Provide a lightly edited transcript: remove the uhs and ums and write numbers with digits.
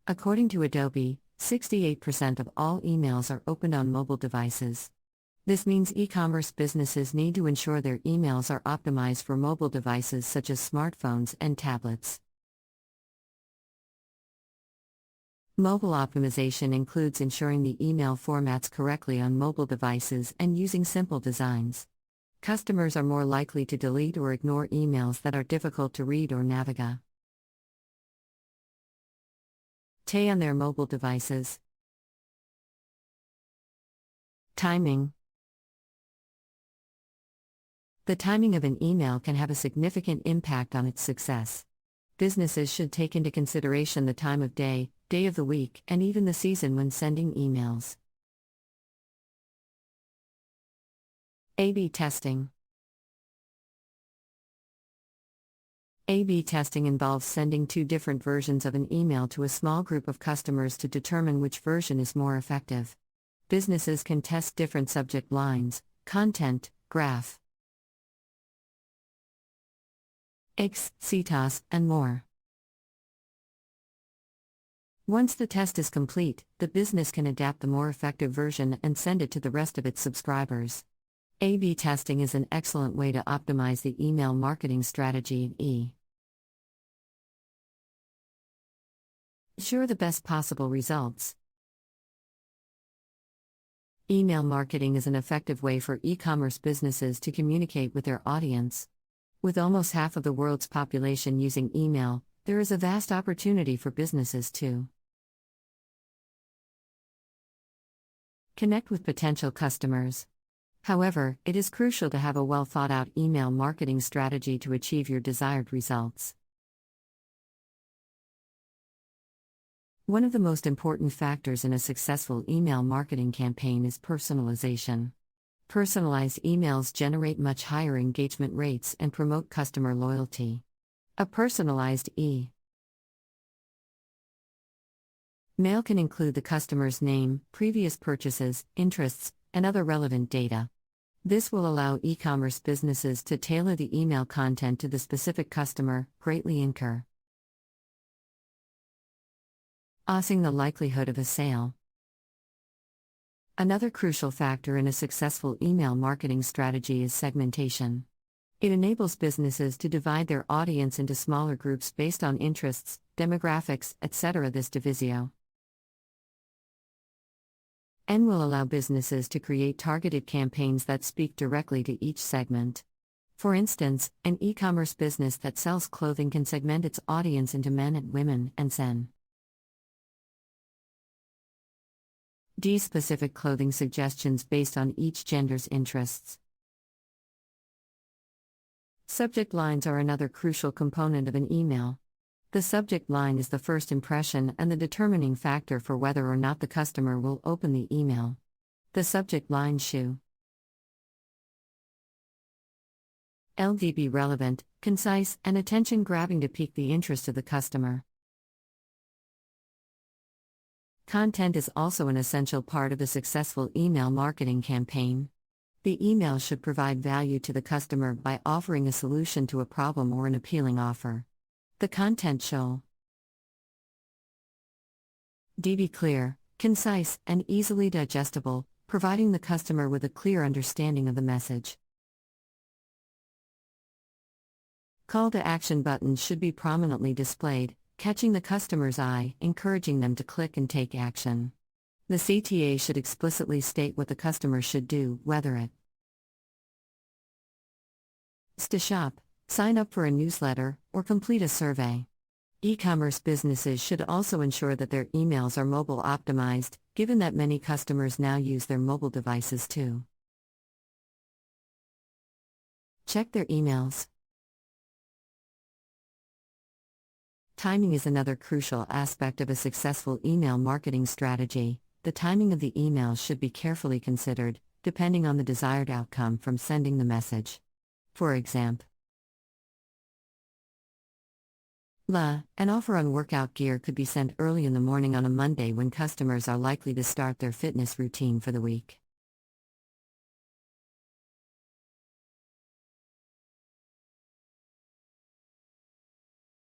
According to Adobe, 68% of all emails are opened on mobile devices. This means e-commerce businesses need to ensure their emails are optimized for mobile devices such as smartphones and tablets. Mobile optimization includes ensuring the email formats correctly on mobile devices and using simple designs. Customers are more likely to delete or ignore emails that are difficult to read or navigate on their mobile devices. Timing. The timing of an email can have a significant impact on its success. Businesses should take into consideration the time of day, day of the week, and even the season when sending emails. A/B testing. A/B testing involves sending two different versions of an email to a small group of customers to determine which version is more effective. Businesses can test different subject lines, content, graph, CTOS, and more. Once the test is complete, the business can adapt the more effective version and send it to the rest of its subscribers. A/B testing is an excellent way to optimize the email marketing strategy. Ensure the best possible results. Email marketing is an effective way for e-commerce businesses to communicate with their audience. With almost half of the world's population using email, there is a vast opportunity for businesses to connect with potential customers. However, it is crucial to have a well-thought-out email marketing strategy to achieve your desired results. One of the most important factors in a successful email marketing campaign is personalization. Personalized emails generate much higher engagement rates and promote customer loyalty. A personalized email can include the customer's name, previous purchases, interests, and other relevant data. This will allow e-commerce businesses to tailor the email content to the specific customer, greatly increasing the likelihood of a sale. Another crucial factor in a successful email marketing strategy is segmentation. It enables businesses to divide their audience into smaller groups based on interests, demographics, etc. This division will allow businesses to create targeted campaigns that speak directly to each segment. For instance, an e-commerce business that sells clothing can segment its audience into men and women and send specific clothing suggestions based on each gender's interests. Subject lines are another crucial component of an email. The subject line is the first impression and the determining factor for whether or not the customer will open the email. The subject line should be relevant, concise, and attention-grabbing to pique the interest of the customer. Content is also an essential part of a successful email marketing campaign. The email should provide value to the customer by offering a solution to a problem or an appealing offer. The content should be clear, concise, and easily digestible, providing the customer with a clear understanding of the message. Call to action buttons should be prominently displayed, catching the customer's eye, encouraging them to click and take action. The CTA should explicitly state what the customer should do, whether it is to shop, sign up for a newsletter, or complete a survey. E-commerce businesses should also ensure that their emails are mobile optimized, given that many customers now use their mobile devices to check their emails. Timing is another crucial aspect of a successful email marketing strategy. The timing of the email should be carefully considered, depending on the desired outcome from sending the message. For example, an offer on workout gear could be sent early in the morning on a Monday when customers are likely to start their fitness routine for the week.